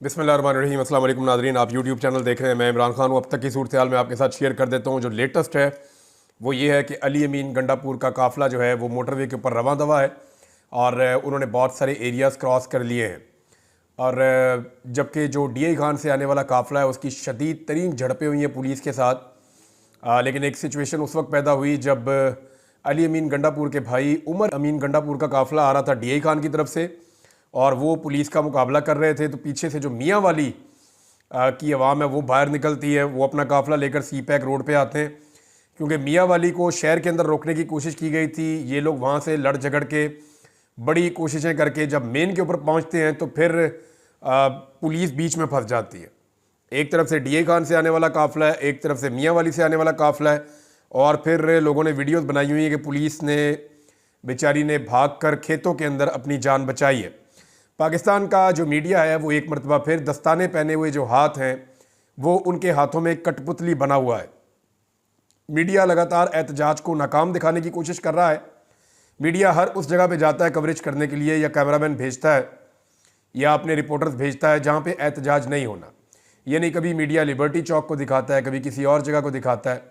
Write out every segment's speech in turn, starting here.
बिस्मिल्लाहिर्रहमानिर्रहीम। अस्सलाम वालेकुम नाज़रीन, आप यूट्यूब चैनल देख रहे हैं। मैं इमरान खान हूँ। अब तक की सूरत हाल मैं आपके साथ शेयर कर देता हूँ। जो लेटेस्ट है वो ये है कि अली अमीन गंडापुर का काफ़िला जो है वो मोटरवे के ऊपर रवां दवा है और उन्होंने बहुत सारे एरियाज़ क्रॉस कर लिए हैं। और जबकि जो DI खान से आने वाला काफ़िला है उसकी शदीद तरीन झड़पें हुई हैं पुलिस के साथ। लेकिन एक सिचुएशन उस वक्त पैदा हुई जब अली अमीन गंडापुर के भाई उमर अमीन गंडापुर का काफ़िला आ रहा था DI खान की तरफ से और वो पुलिस का मुकाबला कर रहे थे। तो पीछे से जो मियाँ वाली की आवाम है वो बाहर निकलती है, वो अपना काफ़िला लेकर CPEC रोड पे आते हैं, क्योंकि मियाँ वाली को शहर के अंदर रोकने की कोशिश की गई थी। ये लोग वहाँ से लड़ झगड़ के बड़ी कोशिशें करके जब मेन के ऊपर पहुँचते हैं तो फिर पुलिस बीच में फंस जाती है। एक तरफ से DI खान से आने वाला काफ़िला है, एक तरफ से मियाँ वाली से आने वाला काफ़िला है। और फिर लोगों ने वीडियोज़ बनाई हुई है कि पुलिस ने बेचारी ने भाग कर खेतों के अंदर अपनी जान बचाई है। पाकिस्तान का जो मीडिया है वो एक मरतबा फिर दस्ताने पहने हुए जो हाथ हैं वो उनके हाथों में कठपुतली बना हुआ है। मीडिया लगातार एहतजाज को नाकाम दिखाने की कोशिश कर रहा है। मीडिया हर उस जगह पे जाता है कवरेज करने के लिए, या कैमरामैन भेजता है या अपने रिपोर्टर्स भेजता है जहाँ पे एहतजाज नहीं होना। यानी कभी मीडिया लिबर्टी चौक को दिखाता है, कभी किसी और जगह को दिखाता है,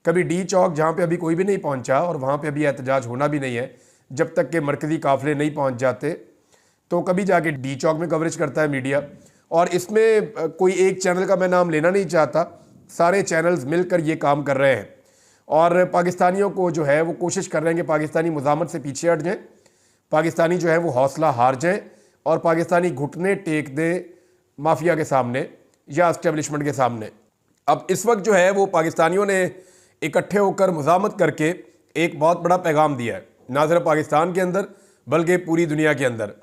कभी D चौक जहाँ पे अभी कोई भी नहीं पहुँचा और वहाँ पे अभी एहतजाज होना भी नहीं है जब तक के मरकज़ी काफ़िले नहीं पहुँच जाते, तो कभी जाके D चौक में कवरेज करता है मीडिया। और इसमें कोई एक चैनल का मैं नाम लेना नहीं चाहता, सारे चैनल्स मिलकर ये काम कर रहे हैं और पाकिस्तानियों को जो है वो कोशिश कर रहे हैं कि पाकिस्तानी मुज़ामत से पीछे हट जाएं, पाकिस्तानी जो है वो हौसला हार जाएं और पाकिस्तानी घुटने टेक दें माफिया के सामने या इस्टेब्लिशमेंट के सामने। अब इस वक्त जो है वो पाकिस्तानियों ने इकट्ठे होकर मुज़ामत करके एक बहुत बड़ा पैगाम दिया है, ना सिर्फ पाकिस्तान के अंदर बल्कि पूरी दुनिया के अंदर।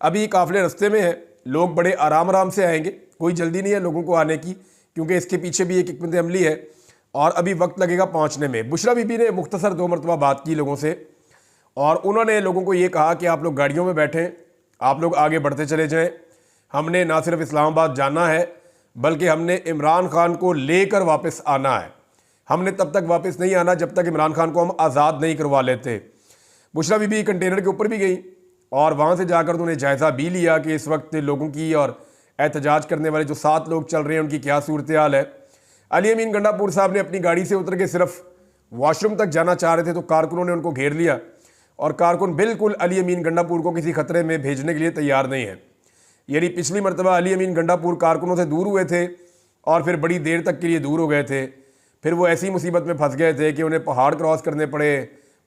अभी काफ़िले रास्ते में है, लोग बड़े आराम आराम से आएंगे, कोई जल्दी नहीं है लोगों को आने की, क्योंकि इसके पीछे भी एक हिकमत अमली है और अभी वक्त लगेगा पहुंचने में। बुशरा बीबी ने मुख्तसर 2 मरतबा बात की लोगों से और उन्होंने लोगों को ये कहा कि आप लोग गाड़ियों में बैठें, आप लोग आगे बढ़ते चले जाएं। हमने ना सिर्फ इस्लामाबाद जाना है बल्कि हमने इमरान खान को लेकर वापस आना है। हमने तब तक वापस नहीं आना जब तक इमरान खान को हम आज़ाद नहीं करवा लेते। बुशरा बीबी कंटेनर के ऊपर भी गई और वहाँ से जाकर उन्होंने जायज़ा भी लिया कि इस वक्त लोगों की और एहतजाज करने वाले जो 7 लोग चल रहे हैं उनकी क्या सूरत हाल है। अली अमीन गंडापुर साहब ने अपनी गाड़ी से उतर के सिर्फ वॉशरूम तक जाना चाह रहे थे तो कारकुनों ने उनको घेर लिया और कारकुन बिल्कुल अली अमीन गंडापुर को किसी खतरे में भेजने के लिए तैयार नहीं है। यानी पिछली मरतबा अली अमीन गंडापुर कारकुनों से दूर हुए थे और फिर बड़ी देर तक के लिए दूर हो गए थे, फिर वो ऐसी मुसीबत में फंस गए थे कि उन्हें पहाड़ क्रॉस करने पड़े,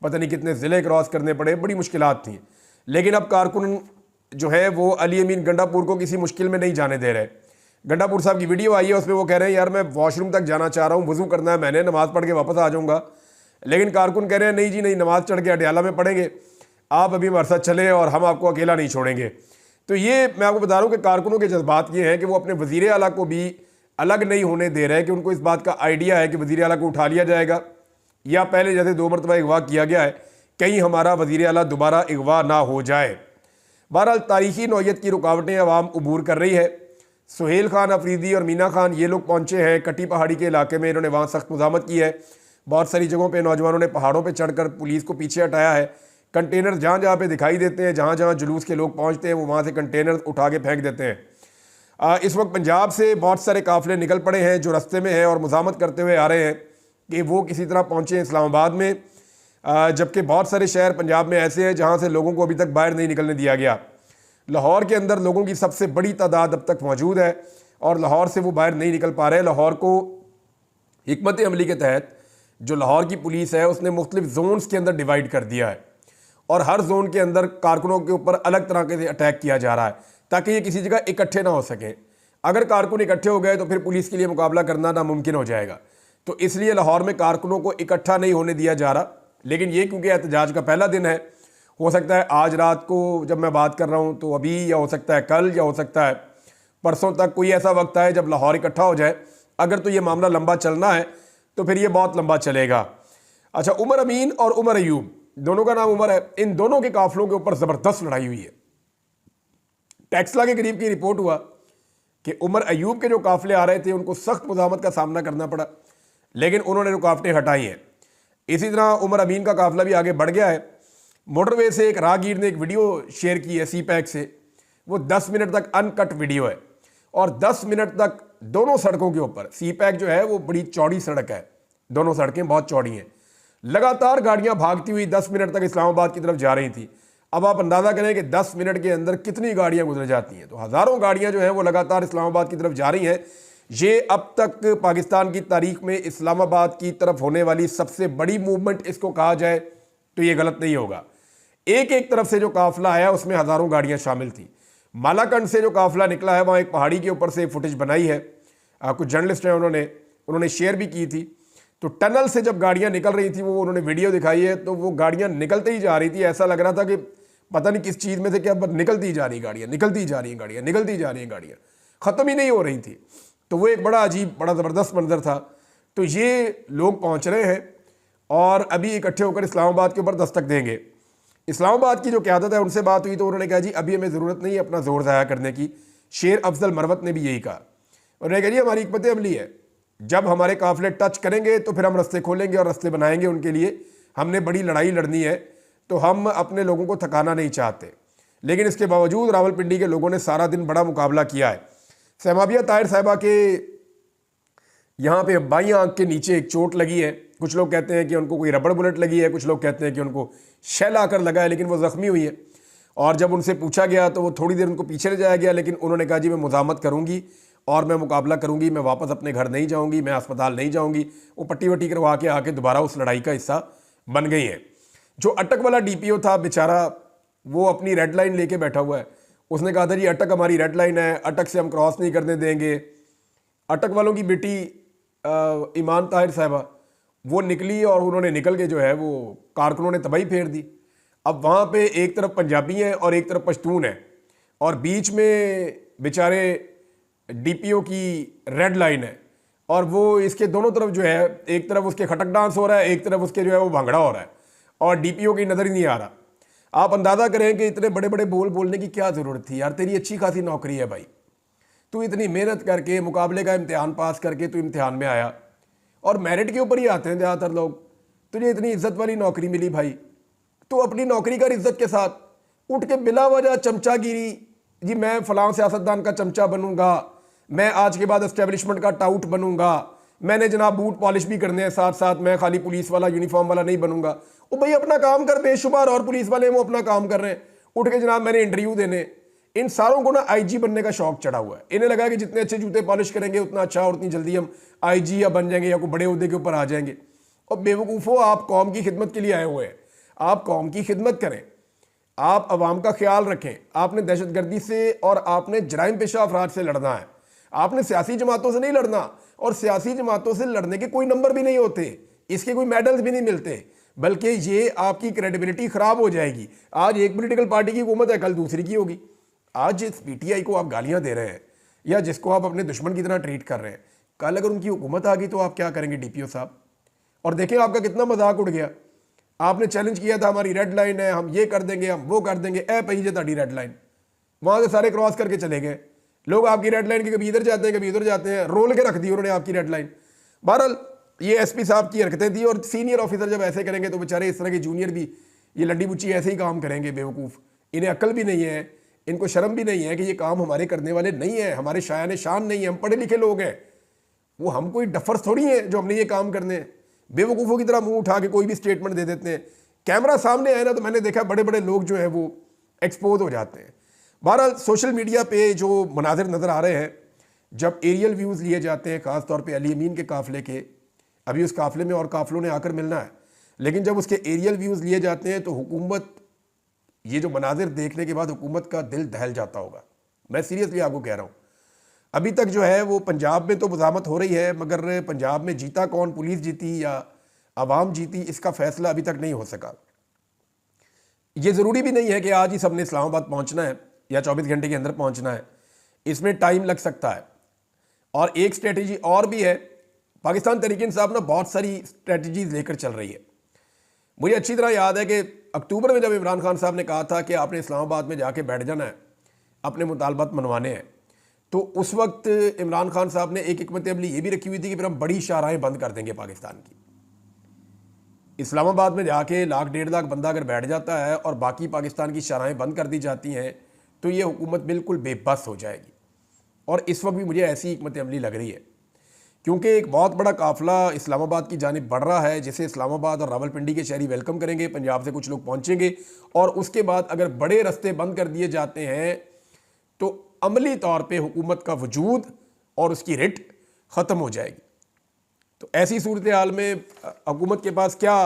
पता नहीं कितने ज़िले क्रॉस करने पड़े, बड़ी मुश्किलात थी। लेकिन अब कारकुन जो है वो अली अमीन गंडापुर को किसी मुश्किल में नहीं जाने दे रहे। गंडापुर साहब की वीडियो आई है, उसमें वो कह रहे हैं यार मैं वॉशरूम तक जाना चाह रहा हूँ, वज़ू करना है मैंने, नमाज़ पढ़ के वापस आ जाऊँगा। लेकिन कारकुन कह रहे हैं नहीं जी नहीं, नमाज़ चढ़ के अडयाला में पढ़ेंगे, आप अभी हमारे साथ चलें और हम आपको अकेला नहीं छोड़ेंगे। तो ये मैं आपको बता रहा हूँ कि कारकुनों के जज्बात ये हैं कि वो अपने वज़ीर आला को भी अलग नहीं होने दे रहे, कि उनको इस बात का आइडिया है कि वज़ीर आला को उठा लिया जाएगा या पहले जैसे 2 मरतबा अगवा किया गया है कहीं हमारा वज़ीर आला दोबारा अगवा ना हो जाए। बहरहाल तारीखी नौयत की रुकावटें अवाम अबूर कर रही है। सुहेल खान अफरीदी और मीना खान ये लोग पहुँचे हैं कटी पहाड़ी के इलाके में, इन्होंने वहाँ सख्त मुज़ामत की है। बहुत सारी जगहों पे नौजवानों ने पहाड़ों पे चढ़कर पुलिस को पीछे हटाया है। कंटेनर जहाँ जहाँ पे दिखाई देते हैं, जहाँ जहाँ जुलूस के लोग पहुँचते हैं वो वहाँ से कंटेनर उठा के फेंक देते हैं। इस वक्त पंजाब से बहुत सारे काफ़िले निकल पड़े हैं जो रास्ते में हैं और मुज़ामत करते हुए आ रहे हैं कि वो किसी तरह पहुँचे इस्लामाबाद में, जबकि बहुत सारे शहर पंजाब में ऐसे हैं जहाँ से लोगों को अभी तक बाहर नहीं निकलने दिया गया। लाहौर के अंदर लोगों की सबसे बड़ी तादाद अब तक मौजूद है और लाहौर से वो बाहर नहीं निकल पा रहे। लाहौर को हिकमत अमली के तहत जो लाहौर की पुलिस है उसने मुख्तलिफ जोन्स के अंदर डिवाइड कर दिया है और हर जोन के अंदर कारकुनों के ऊपर अलग तरह के अटैक किया जा रहा है ताकि ये किसी जगह इकट्ठे ना हो सकें। अगर कारकुन इकट्ठे हो गए तो फिर पुलिस के लिए मुकाबला करना नामुमकिन हो जाएगा। तो इसलिए लाहौर में कारकुनों को इकट्ठा नहीं होने दिया जा रहा। लेकिन ये क्योंकि एहतजाज का पहला दिन है, हो सकता है आज रात को जब मैं बात कर रहा हूँ तो अभी, या हो सकता है कल, या हो सकता है परसों तक कोई ऐसा वक्त आए जब लाहौर इकट्ठा हो जाए। अगर तो ये मामला लंबा चलना है तो फिर ये बहुत लंबा चलेगा। अच्छा, उमर अमीन और उमर अयूब, दोनों का नाम उमर है, इन दोनों के काफिलों के ऊपर ज़बरदस्त लड़ाई हुई है। टैक्सला के करीब की रिपोर्ट हुआ कि उमर अयूब के जो काफिले आ रहे थे उनको सख्त मुज़ामत का सामना करना पड़ा, लेकिन उन्होंने रुकावटें हटाई हैं। इसी तरह उमर अमीन का काफिला भी आगे बढ़ गया है। मोटरवे से एक राहगीर ने एक वीडियो शेयर की है CPEC से, वो 10 मिनट तक अनकट वीडियो है और 10 मिनट तक दोनों सड़कों के ऊपर, सी पैक जो है वो बड़ी चौड़ी सड़क है, दोनों सड़कें बहुत चौड़ी हैं, लगातार गाड़ियां भागती हुई 10 मिनट तक इस्लामाबाद की तरफ जा रही थी। अब आप अंदाज़ा करें कि 10 मिनट के अंदर कितनी गाड़ियां गुजर जाती हैं। तो हज़ारों गाड़ियां जो हैं वो लगातार इस्लामाबाद की तरफ जा रही हैं। ये अब तक पाकिस्तान की तारीख में इस्लामाबाद की तरफ होने वाली सबसे बड़ी मूवमेंट इसको कहा जाए तो ये गलत नहीं होगा। एक एक तरफ से जो काफिला आया उसमें हज़ारों गाड़ियाँ शामिल थी। मालाकंड से जो काफिला निकला है वहाँ एक पहाड़ी के ऊपर से फुटेज बनाई है, कुछ जर्नलिस्ट हैं उन्होंने शेयर भी की थी। तो टनल से जब गाड़ियां निकल रही थी वो उन्होंने वीडियो दिखाई है, तो वो गाड़ियां निकलते ही जा रही थी। ऐसा लग रहा था कि पता नहीं किस चीज़ में से क्या निकलती जा रही गाड़ियां, निकलती जा रही गाड़ियां, निकलती जा रही गाड़ियां, ख़त्म ही नहीं हो रही थी। तो वो एक बड़ा अजीब, बड़ा ज़बरदस्त मंजर था। तो ये लोग पहुँच रहे हैं और अभी इकट्ठे होकर इस्लामाबाद के ऊपर दस्तक देंगे। इस्लामाबाद की जो क़यादत है उनसे बात हुई तो उन्होंने कहा जी अभी हमें ज़रूरत नहीं है अपना ज़ोर ज़ाया करने की। शेर अफजल मरवत ने भी यही कहा। उन्होंने कहा जी हमारी हिकमत अमली है, जब हमारे काफिले टच करेंगे तो फिर हम रास्ते खोलेंगे और रास्ते बनाएंगे उनके लिए। हमने बड़ी लड़ाई लड़नी है, तो हम अपने लोगों को थकाना नहीं चाहते। लेकिन इसके बावजूद रावलपिंडी के लोगों ने सारा दिन बड़ा मुकाबला किया है। सहमाबिया ताहिर साहिबा के यहाँ पे बाईं आंख के नीचे एक चोट लगी है। कुछ लोग कहते हैं कि उनको कोई रबड़ बुलेट लगी है, कुछ लोग कहते हैं कि उनको शेल आकर लगा है, लेकिन वो ज़ख्मी हुई है। और जब उनसे पूछा गया तो वो थोड़ी देर उनको पीछे ले जाया गया, लेकिन उन्होंने कहा जी मैं मुज़ामत करूँगी और मैं मुकाबला करूँगी, मैं वापस अपने घर नहीं जाऊँगी, मैं अस्पताल नहीं जाऊँगी। वो पट्टी वट्टी करवा के आके दोबारा उस लड़ाई का हिस्सा बन गई है। जो अटक वाला DPO था बेचारा, वो अपनी रेड लाइन लेके बैठा हुआ है। उसने कहा था जी अटक हमारी रेड लाइन है, अटक से हम क्रॉस नहीं करने देंगे। अटक वालों की बेटी ईमान ताहिर साहिबा वो निकली और उन्होंने निकल के जो है वो कारकुनों ने तबाही फेर दी। अब वहाँ पे एक तरफ पंजाबी हैं और एक तरफ पश्तून है, और बीच में बेचारे DPO की रेड लाइन है, और वो इसके दोनों तरफ जो है, एक तरफ उसके खटक डांस हो रहा है, एक तरफ उसके जो है वो भांगड़ा हो रहा है, और DPO की नज़र ही नहीं आ रहा। आप अंदाज़ा करें कि इतने बड़े बड़े बोलने की क्या ज़रूरत थी यार। तेरी अच्छी खासी नौकरी है भाई, तू इतनी मेहनत करके मुकाबले का इम्तिहान पास करके तू इम्तिहान में आया, और मेरिट के ऊपर ही आते हैं ज़्यादातर लोग। तुझे इतनी इज्जत वाली नौकरी मिली भाई, तो अपनी नौकरी कर इज्जत के साथ। उठ के बिला वजह चमचागिरी, जी मैं फलां सियासतदान का चमचा बनूंगा, मैं आज के बाद एस्टेब्लिशमेंट का टाउट बनूंगा, मैंने जनाब बूट पॉलिश भी करने हैं साथ साथ, मैं खाली पुलिस वाला यूनिफॉर्म वाला नहीं बनूंगा। वो भाई अपना काम कर, बेशुमार और पुलिस वाले वो अपना काम कर रहे हैं। उठ के जनाब मैंने इंटरव्यू देने। इन सारों को ना IG बनने का शौक चढ़ा हुआ है। इन्हें लगा कि जितने अच्छे जूते पॉलिश करेंगे उतना अच्छा, और उतनी जल्दी हम IG या बन जाएंगे या कोई बड़े ओहदे के ऊपर आ जाएंगे। और बेवकूफ़ों, आप कौम की खिदमत के लिए आए हुए हैं, आप कौम की खिदमत करें, आप अवाम का ख्याल रखें। आपने दहशतगर्दी से और आपने जराइम पेशा अफराद से लड़ना है, आपने सियासी जमातों से नहीं लड़ना। और सियासी जमातों से लड़ने के कोई नंबर भी नहीं होते, इसके कोई मेडल्स भी नहीं मिलते, बल्कि ये आपकी क्रेडिबिलिटी ख़राब हो जाएगी। आज एक पॉलिटिकल पार्टी की हुकूमत है, कल दूसरी की होगी। आज जिस PTI को आप गालियाँ दे रहे हैं या जिसको आप अपने दुश्मन की तरह ट्रीट कर रहे हैं, कल अगर उनकी हुकूमत आ गई तो आप क्या करेंगे DPO साहब। और देखें आपका कितना मजाक उड़ गया। आपने चैलेंज किया था हमारी रेड लाइन है, हम ये कर देंगे, हम वो कर देंगे। ए पही जे ताड़ी रेड लाइन, वहाँ से सारे क्रॉस करके चले गए लोग। आपकी रेड लाइन के कभी इधर जाते हैं कभी उधर जाते हैं, रोल के रख दी उन्होंने आपकी रेड लाइन। बहरहाल ये SP साहब की हरकतें थी, और सीनियर ऑफिसर जब ऐसे करेंगे तो बेचारे इस तरह के जूनियर भी, ये लड्डी बुच्ची ऐसे ही काम करेंगे। बेवकूफ़, इन्हें अक्ल भी नहीं है, इनको शर्म भी नहीं है कि ये काम हमारे करने वाले नहीं है, हमारे शायान शान नहीं है, हम पढ़े लिखे लोग हैं। वो हम कोई डफर्स थोड़ी हैं जो हमने ये काम करने हैं। बेवकूफ़ों की तरह मुंह उठा के कोई भी स्टेटमेंट दे देते हैं। कैमरा सामने आए ना तो मैंने देखा बड़े बड़े लोग जो है वो एक्सपोज हो जाते हैं। बहरहाल सोशल मीडिया पे जो मनाजिर नज़र आ रहे हैं, जब एरियल व्यूज़ लिए जाते हैं, ख़ास तौर पे अली अमीन के काफ़िले के, अभी उस काफ़िले में और काफ़िलों ने आकर मिलना है, लेकिन जब उसके एरियल व्यूज़ लिए जाते हैं तो हुकूमत, ये जो मनाजिर देखने के बाद हुकूमत का दिल दहल जाता होगा। मैं सीरियसली आपको कह रहा हूँ। अभी तक जो है वो पंजाब में तो मुज़ामत हो रही है, मगर पंजाब में जीता कौन, पुलिस जीती या आवाम जीती, इसका फैसला अभी तक नहीं हो सका। ये ज़रूरी भी नहीं है कि आज ही सबने इस्लामाबाद पहुंचना है या 24 घंटे के अंदर पहुंचना है, इसमें टाइम लग सकता है। और एक स्ट्रेटजी और भी है, पाकिस्तान तहरीक-ए-इंसाफ ना बहुत सारी स्ट्रेटजीज लेकर चल रही है। मुझे अच्छी तरह याद है कि अक्टूबर में जब इमरान खान साहब ने कहा था कि आपने इस्लामाबाद में जाके बैठ जाना है, अपने मुतालबात मनवाने हैं, तो उस वक्त इमरान खान साहब ने एक हिकमत अमली ये भी रखी हुई थी कि फिर हम बड़ी शाहराहें बंद कर देंगे पाकिस्तान की। इस्लामाबाद में जाके 1 लाख 1.5 लाख बंदा अगर बैठ जाता है और बाकी पाकिस्तान की शाहराहें बंद कर दी जाती हैं तो ये हुकूमत बिल्कुल बेबस हो जाएगी। और इस वक्त भी मुझे ऐसी हिकमत अमली लग रही है, क्योंकि एक बहुत बड़ा काफिला इस्लामाबाद की जानिब बढ़ रहा है, जिसे इस्लामाबाद और रावलपिंडी के शहरी वेलकम करेंगे। पंजाब से कुछ लोग पहुंचेंगे और उसके बाद अगर बड़े रास्ते बंद कर दिए जाते हैं तो अमली तौर पे हुकूमत का वजूद और उसकी रिट ख़त्म हो जाएगी। तो ऐसी सूरत हाल में हुकूमत के पास क्या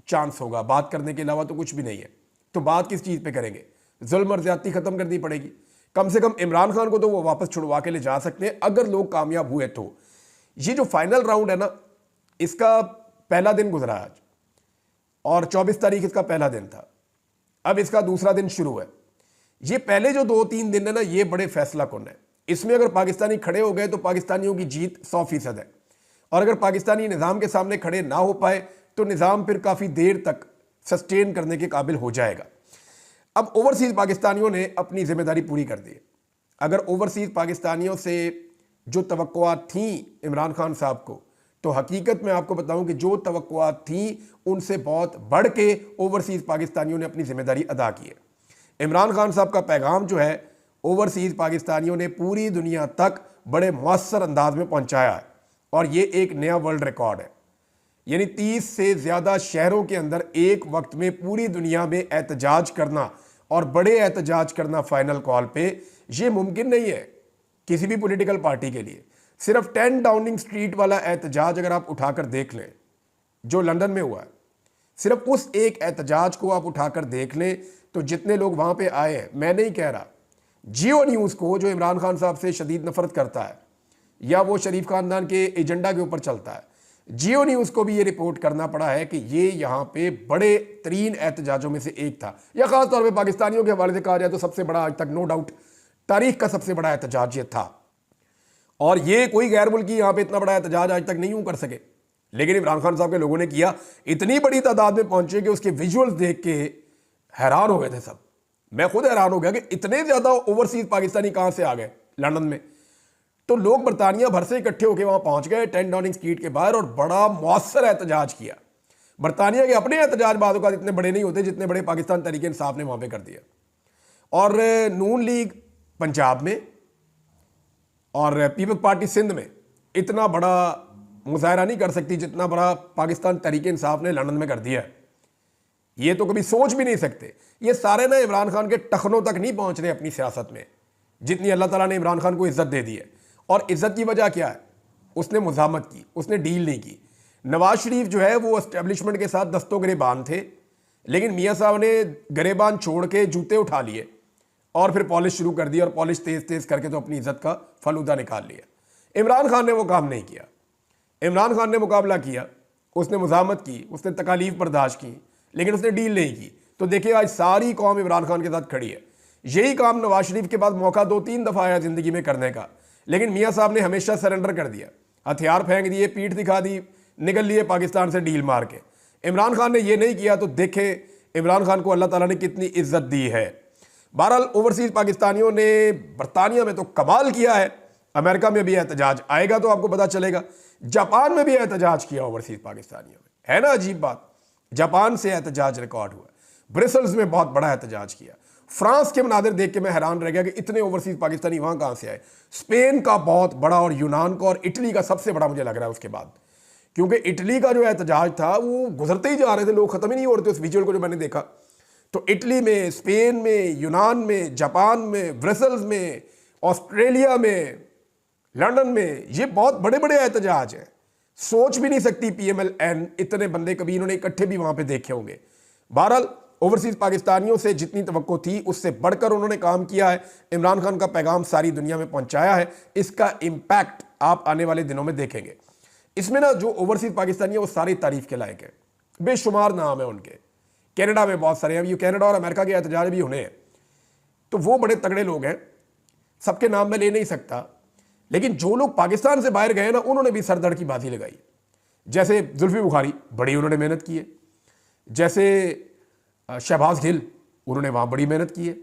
चांस होगा? बात करने के अलावा तो कुछ भी नहीं है। तो बात किस चीज़ पे करेंगे? जुल्म और ज़्यादती ख़त्म करनी पड़ेगी। कम से कम इमरान खान को तो वो वापस छुड़वा के ले जा सकते हैं अगर लोग कामयाब हुए तो। ये जो फाइनल राउंड है ना, इसका पहला दिन गुजरा आज और 24 तारीख इसका पहला दिन था। अब इसका दूसरा दिन शुरू है। ये पहले जो 2-3 दिन है ना, ये बड़े फैसला कुन है। इसमें अगर पाकिस्तानी खड़े हो गए तो पाकिस्तानियों की जीत 100% है, और अगर पाकिस्तानी निज़ाम के सामने खड़े ना हो पाए तो निज़ाम फिर काफ़ी देर तक सस्टेन करने के काबिल हो जाएगा। अब ओवरसीज़ पाकिस्तानियों ने अपनी जिम्मेदारी पूरी कर दी है। अगर ओवरसीज़ पाकिस्तानियों से जो तवक्कुआत थी इमरान खान साहब को, तो हकीकत में आपको बताऊं कि जो तवक्कुआत थी उनसे बहुत बढ़ के ओवरसीज़ पाकिस्तानियों ने अपनी जिम्मेदारी अदा की है। इमरान खान साहब का पैगाम जो है ओवरसीज़ पाकिस्तानियों ने पूरी दुनिया तक बड़े मौसर अंदाज में पहुंचाया है, और ये एक नया वर्ल्ड रिकॉर्ड है। यानी 30 से ज़्यादा शहरों के अंदर एक वक्त में पूरी दुनिया में एहतजाज करना, और बड़े एहतजाज करना फाइनल कॉल पे, ये मुमकिन नहीं है किसी भी पॉलिटिकल पार्टी के लिए। सिर्फ 10 डाउनिंग स्ट्रीट वाला एहतजाज अगर आप उठाकर देख लें जो लंदन में हुआ है, सिर्फ उस एक एहतजाज को आप उठाकर देख लें तो जितने लोग वहाँ पे आए हैं, मैं नहीं कह रहा जियो न्यूज़ को जो इमरान खान साहब से शदीद नफरत करता है या वो शरीफ खानदान के एजेंडा के ऊपर चलता है, जियो न्यूज़ को भी ये रिपोर्ट करना पड़ा है कि ये यहाँ पे बड़े तरीन एहतजाजों में से एक था, या ख़ास तौर पे पाकिस्तानियों के हवाले से कहा जाए तो सबसे बड़ा, आज तक नो डाउट तारीख का सबसे बड़ा एहतजाज ये था। और ये कोई गैर मुल्की यहाँ पे इतना बड़ा एहतजाज आज तक नहीं यूँ कर सके, लेकिन इमरान खान साहब के लोगों ने किया। इतनी बड़ी तादाद में पहुंचे कि उसके विजुअल्स देख के हैरान हो गए थे सब। मैं खुद हैरान हो गया कि इतने ज़्यादा ओवरसीज़ पाकिस्तानी कहाँ से आ गए लंदन में। तो लोग बरतानिया भर से इकट्ठे होकर वहाँ पहुँच गए 10 डाउनिंग स्ट्रीट के बाहर, और बड़ा मौसर एहतजाज किया। बरतानिया के अपने एहतजाज बातों का इतने बड़े नहीं होते जितने बड़े पाकिस्तान तहरीक इंसाफ ने वहाँ पर कर दिया। और नून लीग पंजाब में और पीपल्स पार्टी सिंध में इतना बड़ा मुजाहरा नहीं कर सकती जितना बड़ा पाकिस्तान तहरीक इंसाफ ने लंदन में कर दिया है। ये तो कभी सोच भी नहीं सकते। ये सारे ना इमरान खान के टखनों तक नहीं पहुंच रहे अपनी सियासत में, जितनी अल्लाह ताला ने इमरान खान को इज्जत दे दी है। और इज्जत की वजह क्या है? उसने मुज़ाहमत की, उसने डील नहीं की। नवाज शरीफ जो है वो एस्टेब्लिशमेंट के साथ दस्तों गिरेबान थे, लेकिन मियाँ साहब ने गिरेबान छोड़ के जूते उठा लिए और फिर पॉलिश शुरू कर दी, और पॉलिश तेज तेज करके तो अपनी इज्जत का फलूदा निकाल लिया। इमरान खान ने वो काम नहीं किया। इमरान खान ने मुकाबला किया, उसने मुज़ाहमत की, उसने तकालीफ बर्दाश्त की, लेकिन उसने डील नहीं की। तो देखिए आज सारी कौम इमरान खान के साथ खड़ी है। यही काम नवाज शरीफ के पास मौका 2-3 दफ़ा आया ज़िंदगी में करने का, लेकिन मियाँ साहब ने हमेशा सरेंडर कर दिया, हथियार फेंक दिए, पीठ दिखा दी, निकल लिए पाकिस्तान से डील मार के। इमरान खान ने ये नहीं किया। तो देखें इमरान खान को अल्लाह ताला ने कितनी इज्जत दी है। बहरहाल ओवरसीज़ पाकिस्तानियों ने बरतानिया में तो कमाल किया है, अमेरिका में भी एहतजाज आएगा तो आपको पता चलेगा। जापान में भी एहतजाज किया ओवरसीज़ पाकिस्तानियों ने, है ना अजीब बात। जापान से एहतजाज रिकॉर्ड हुआ, ब्रसेल्स में बहुत बड़ा एहतजाज किया। फ्रांस के मनादिर देख के मैं हैरान रह गया कि इतने ओवरसीज़ पाकिस्तानी वहाँ कहाँ से आए। स्पेन का बहुत बड़ा, और यूनान का, और इटली का सबसे बड़ा मुझे लग रहा है उसके बाद, क्योंकि इटली का जो एहतजाज था वो गुजरते ही जा रहे थे, लोग ख़त्म ही नहीं हो रहे थे उस विजुअल को जो मैंने देखा। तो इटली में, स्पेन में, यूनान में, जापान में, ब्रसेल्स में, ऑस्ट्रेलिया में, लंदन में, ये बहुत बड़े बड़े एहतजाज हैं। सोच भी नहीं सकती PMLN इतने बंदे कभी इन्होंने इकट्ठे भी वहाँ पे देखे होंगे। बहरहाल ओवरसीज़ पाकिस्तानियों से जितनी तवक्को थी उससे बढ़कर उन्होंने काम किया है। इमरान खान का पैगाम सारी दुनिया में पहुँचाया है। इसका इम्पैक्ट आप आने वाले दिनों में देखेंगे। इसमें ना जो ओवरसीज़ पाकिस्तानी है वो सारी तारीफ़ के लायक है, बेशुमार नाम है उनके। कनाडा में बहुत सारे हैं, ये कनाडा और अमेरिका के एहतजाज भी होने हैं, तो वो बड़े तगड़े लोग हैं, सबके नाम मैं ले नहीं सकता। लेकिन जो लोग पाकिस्तान से बाहर गए ना, उन्होंने भी सरदर्द की बाजी लगाई। जैसे जुल्फी बुखारी, बड़ी उन्होंने मेहनत की है। जैसे शहबाज गिल, उन्होंने वहाँ बड़ी मेहनत की है।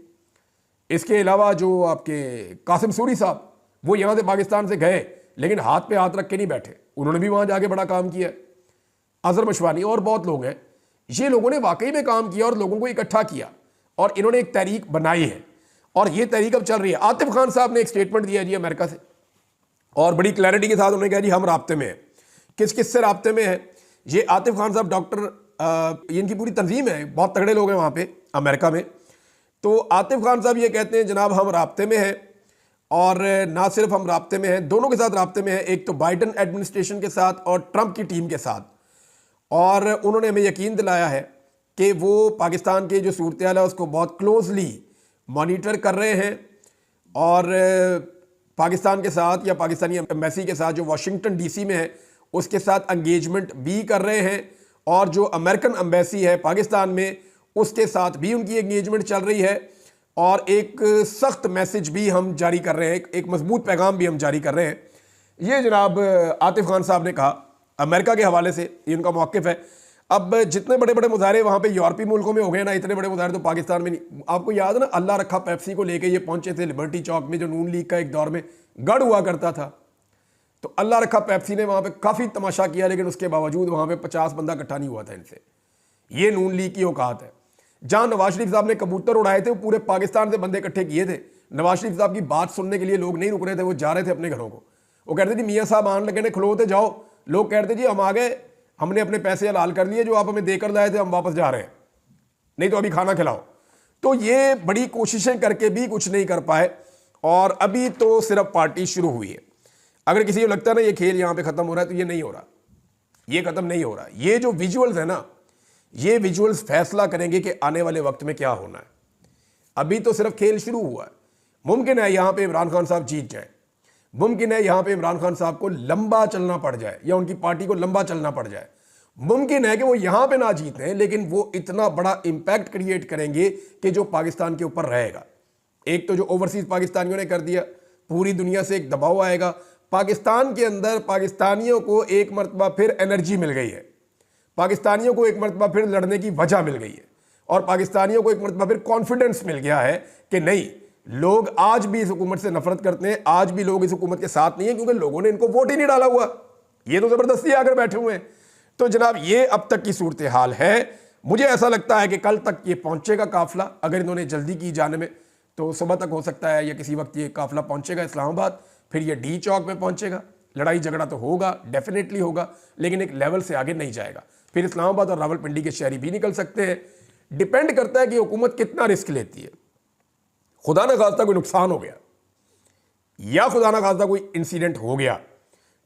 इसके अलावा जो आपके कासिम सूरी साहब, वो यहाँ से पाकिस्तान से गए लेकिन हाथ पे हाथ रख के नहीं बैठे, उन्होंने भी वहाँ जाके बड़ा काम किया। अजहर मशवानी और बहुत लोग हैं। ये लोगों ने वाकई में काम किया और लोगों को इकट्ठा किया, और इन्होंने एक तहरीक बनाई है। और ये तहरीक अब चल रही है। आतिफ खान साहब ने एक स्टेटमेंट दिया जी अमेरिका से, और बड़ी क्लैरिटी के साथ उन्होंने कहा जी हम राब्ते में हैं। किस किस से राब्ते में है? ये आतिफ खान साहब डॉक्टर, इनकी पूरी तंजीम है, बहुत तगड़े लोग हैं वहाँ पे अमेरिका में। तो आतिफ खान साहब ये कहते हैं जनाब हम राब्ते में हैं, और ना सिर्फ हम राब्ते में हैं, दोनों के साथ राब्ते में हैं, एक तो बाइडन एडमिनिस्ट्रेशन के साथ और ट्रंप की टीम के साथ। और उन्होंने हमें यकीन दिलाया है कि वो पाकिस्तान की जो सूरत हाल है उसको बहुत क्लोजली मॉनिटर कर रहे हैं, और पाकिस्तान के साथ या पाकिस्तानी एम्बेसी के साथ जो वाशिंगटन डीसी में है उसके साथ एंगेजमेंट भी कर रहे हैं, और जो अमेरिकन एम्बेसी है पाकिस्तान में उसके साथ भी उनकी एंगेजमेंट चल रही है। और एक सख्त मैसेज भी हम जारी कर रहे हैं, एक मजबूत पैगाम भी हम जारी कर रहे हैं। ये जनाब आतिफ खान साहब ने कहा अमेरिका के हवाले से, ये उनका मौक़िफ़ है। अब जितने बड़े बड़े मुजाहरे वहाँ पे यूरोपीय मुल्कों में हो गए ना, इतने बड़े मुजाहरे तो पाकिस्तान में नहीं। आपको याद है ना, अल्लाह रखा पेप्सी को लेके ये पहुंचे थे लिबर्टी चौक में, जो नून लीग का एक दौर में गढ़ हुआ करता था। तो अल्लाह रखा पेप्सी ने वहाँ पे काफ़ी तमाशा किया, लेकिन उसके बावजूद वहाँ पे 50 बंदा इकट्ठा नहीं हुआ था इनसे। ये नून लीग की औकात है। जहाँ नवाज शरीफ साहब ने कबूतर उड़ाए थे वो पूरे पाकिस्तान से बंदे इकट्ठे किए थे। नवाज शरीफ साहब की बात सुनने के लिए लोग नहीं रुक रहे थे, वो जा रहे थे अपने घरों को। वो कहते जी मियाँ साहब आने लगे ने, खलोते जाओ। लोग कहते जी हम आ गए, हमने अपने पैसे हलाल कर लिए, जो आप हमें देकर लाए थे हम वापस जा रहे हैं, नहीं तो अभी खाना खिलाओ। तो ये बड़ी कोशिशें करके भी कुछ नहीं कर पाए, और अभी तो सिर्फ पार्टी शुरू हुई है। अगर किसी को लगता है ना ये खेल यहाँ पे खत्म हो रहा है, तो ये नहीं हो रहा, ये खत्म नहीं हो रहा। ये जो विजुअल्स है ना, ये विजुअल्स फैसला करेंगे कि आने वाले वक्त में क्या होना है। अभी तो सिर्फ खेल शुरू हुआ है। मुमकिन है यहाँ पे इमरान खान साहब जीत जाए, मुमकिन है यहाँ पे इमरान खान साहब को लंबा चलना पड़ जाए, या उनकी पार्टी को लंबा चलना पड़ जाए। मुमकिन है कि वो यहाँ पे ना जीतें, लेकिन वो इतना बड़ा इंपैक्ट क्रिएट करेंगे कि जो पाकिस्तान के ऊपर रहेगा। एक तो जो ओवरसीज पाकिस्तानियों ने कर दिया, पूरी दुनिया से एक दबाव आएगा। पाकिस्तान के अंदर पाकिस्तानियों को एक मरतबा फिर एनर्जी मिल गई है, पाकिस्तानियों को एक मरतबा फिर लड़ने की वजह मिल गई है, और पाकिस्तानियों को एक मरतबा फिर कॉन्फिडेंस मिल गया है कि नहीं, लोग आज भी इस हुकूमत से नफरत करते हैं, आज भी लोग इस हुकूमत के साथ नहीं है, क्योंकि लोगों ने इनको वोट ही नहीं डाला हुआ, ये तो जबरदस्ती आकर बैठे हुए हैं। तो जनाब ये अब तक की सूरत हाल है। मुझे ऐसा लगता है कि कल तक ये पहुंचेगा काफिला, अगर इन्होंने जल्दी की जाने में, तो सुबह तक हो सकता है या किसी वक्त ये काफिला पहुंचेगा इस्लामाबाद, फिर ये डी चौक में पहुंचेगा। लड़ाई झगड़ा तो होगा, डेफिनेटली होगा, लेकिन एक लेवल से आगे नहीं जाएगा। फिर इस्लामाबाद और रावलपिंडी के शहरी भी निकल सकते हैं। डिपेंड करता है कि हुकूमत कितना रिस्क लेती है। खुदा ना खास्ता कोई नुकसान हो गया या खुदा ना खास्ता कोई इंसिडेंट हो गया,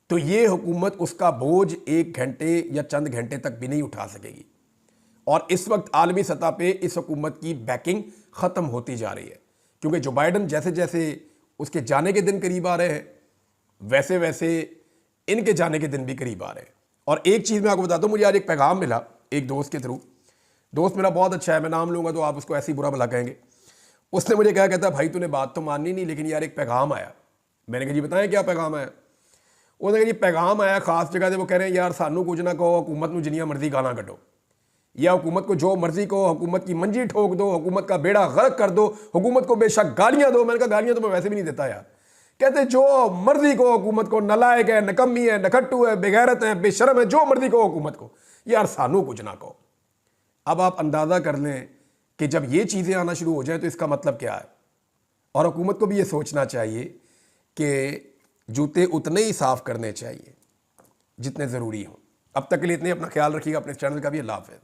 तो ये हुकूमत उसका बोझ 1 घंटे या चंद घंटे तक भी नहीं उठा सकेगी। और इस वक्त आलमी सतह पे इस हुकूमत की बैकिंग ख़त्म होती जा रही है, क्योंकि जो बाइडन जैसे जैसे उसके जाने के दिन करीब आ रहे हैं, वैसे वैसे इनके जाने के दिन भी करीब आ रहे हैं। और एक चीज़ मैं आपको बताता हूँ, मुझे आज एक पैगाम मिला एक दोस्त के थ्रू। दोस्त मेरा बहुत अच्छा है, मैं नाम लूँगा तो आप उसको ऐसे ही बुरा भला कहेंगे। उसने मुझे क्या कहता, भाई तूने बात तो माननी नहीं, लेकिन यार एक पैगाम आया। मैंने कहा जी बताएं क्या पैगाम आया। उसने कहा जी पैगाम आया खास जगह से, वो कह रहे हैं यार सानू कुछ ना कहो, हुकूमत में जिन्नियां मर्जी गाना कटो, या हुकूमत को जो मर्जी कहो, हुकूमत की मंजी ठोक दो, हुकूमत का बेड़ा गर्क कर दो, हुकूमत को बेशक गालियां दो। मैंने कहा गालियां तो मैं वैसे भी नहीं देता यार। कहते जो मर्जी को हुकूमत को, नलायक है, नकम्मी है, नखट्टू है, बेगैरत है, बेशरम है, जो मर्जी को हुकूमत को, यार सानू कुछ ना कहो। अब आप अंदाज़ा कर लें कि जब ये चीज़ें आना शुरू हो जाए तो इसका मतलब क्या है। और हुकूमत को भी ये सोचना चाहिए कि जूते उतने ही साफ़ करने चाहिए जितने ज़रूरी हों। अब तक के लिए इतने, अपना ख्याल रखिएगा, अपने चैनल का भी। अल्लाह हाफ़िज़।